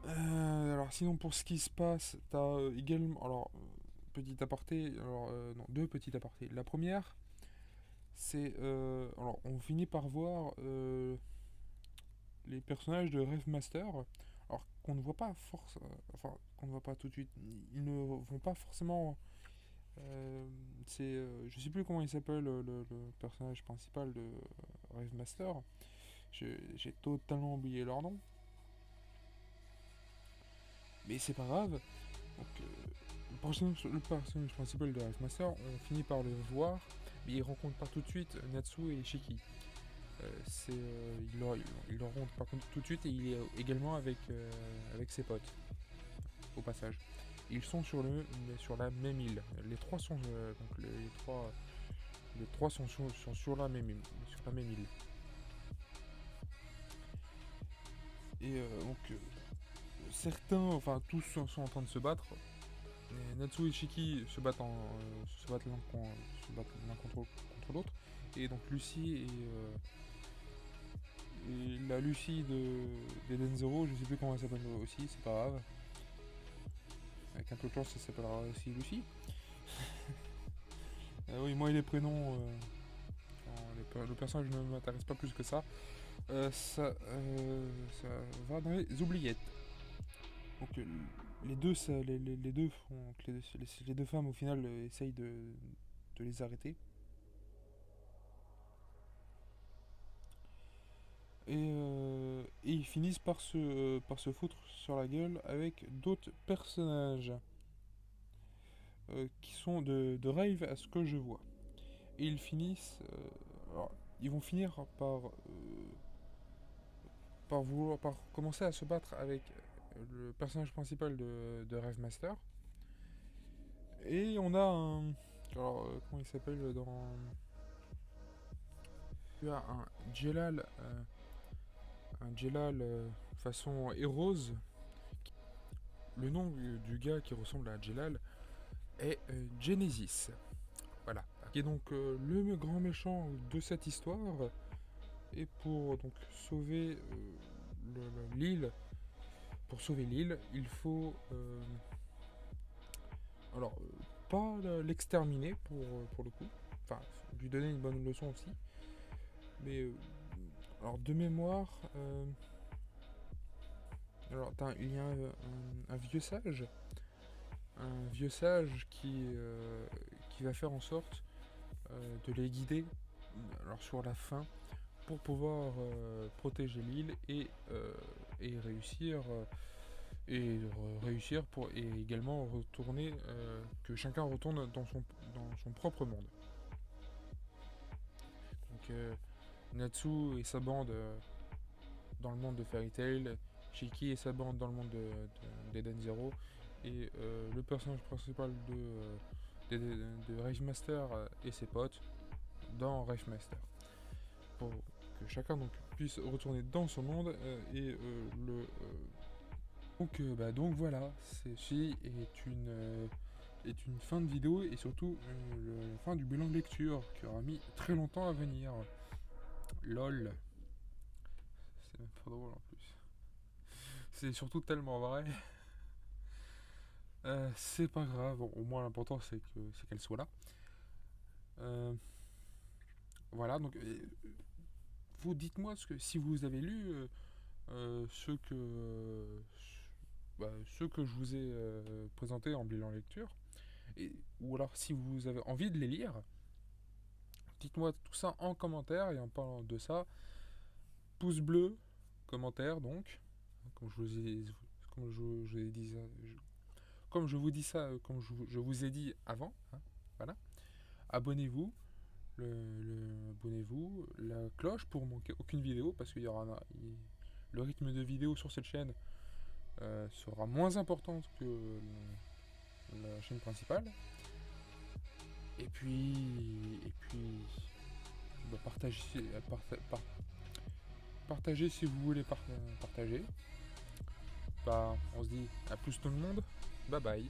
Alors sinon pour ce qui se passe, t'as également, alors petit aparté, alors non, deux petits apartés. La première, c'est, alors on finit par voir les personnages de Rêve-Master, alors qu'on ne voit pas enfin qu'on ne voit pas tout de suite. Ils ne vont pas forcément. C'est, je sais plus comment il s'appelle le personnage principal de Rêve-Master. J'ai totalement oublié leur nom, mais c'est pas grave. Donc le personnage principal de Rêve-Master, on finit par le voir, mais il rencontre pas tout de suite Natsu et Shiki. Il le rencontre par contre tout de suite et il est également avec ses potes, au passage. Ils sont sur la même île. Les trois sont donc les trois sont sur la même île. Et certains, enfin tous sont en train de se battre. Et Natsu et Shiki l'un contre l'autre. Et donc Lucie et la Lucie d'Eden Zero, je sais plus comment elle s'appelle aussi, c'est pas grave. Avec un peu de chance, ça s'appellera aussi Lucie. Oui, moi et les prénoms, le personnage ne m'intéresse pas plus que ça. Ça va dans les oubliettes. Donc les deux, les deux font, les deux femmes au final essayent de les arrêter. Et ils finissent par se foutre sur la gueule avec d'autres personnages qui sont de Rave à ce que je vois. Et ils finissent. Alors, ils vont finir par commencer à se battre avec le personnage principal de Rave Master. Et on a un. Alors, comment il s'appelle dans. Tu as un Jelal façon Heroes. Le nom du gars qui ressemble à Jelal est Genesis. Voilà. Qui est donc le grand méchant de cette histoire. Et pour donc sauver l'île, il faut alors pas l'exterminer pour le coup. Enfin, lui donner une bonne leçon aussi. Mais alors de mémoire, alors il y a un vieux sage qui va faire en sorte de les guider alors sur la fin pour pouvoir protéger l'île et réussir pour et également retourner que chacun retourne dans son propre monde. Donc Natsu et sa bande dans le monde de Fairy Tail, Shiki et sa bande dans le monde d'Eden Zero, et le personnage principal de Rave Master et ses potes dans Rave Master. Pour que chacun donc puisse retourner dans son monde donc voilà, ceci est une fin de vidéo et surtout la fin du bilan de lecture qui aura mis très longtemps à venir. LOL. C'est même pas drôle en plus. C'est surtout tellement vrai. C'est pas grave, bon, au moins l'important c'est qu'elle soit là. Voilà, donc vous dites-moi si vous avez lu ce que je vous ai présenté en bilan lecture, ou alors si vous avez envie de les lire, dites-moi tout ça en commentaire. Et en parlant de ça, pouce bleu, commentaire donc, comme je vous ai, comme je dit ça, comme je vous dis ça, je vous ai dit avant, hein, voilà. Abonnez-vous, abonnez-vous, la cloche pour manquer aucune vidéo parce qu'il y aura le rythme de vidéo sur cette chaîne sera moins important que la chaîne principale. Et puis bah, partagez si vous voulez partager. Bah, on se dit à plus tout le monde. Bye bye.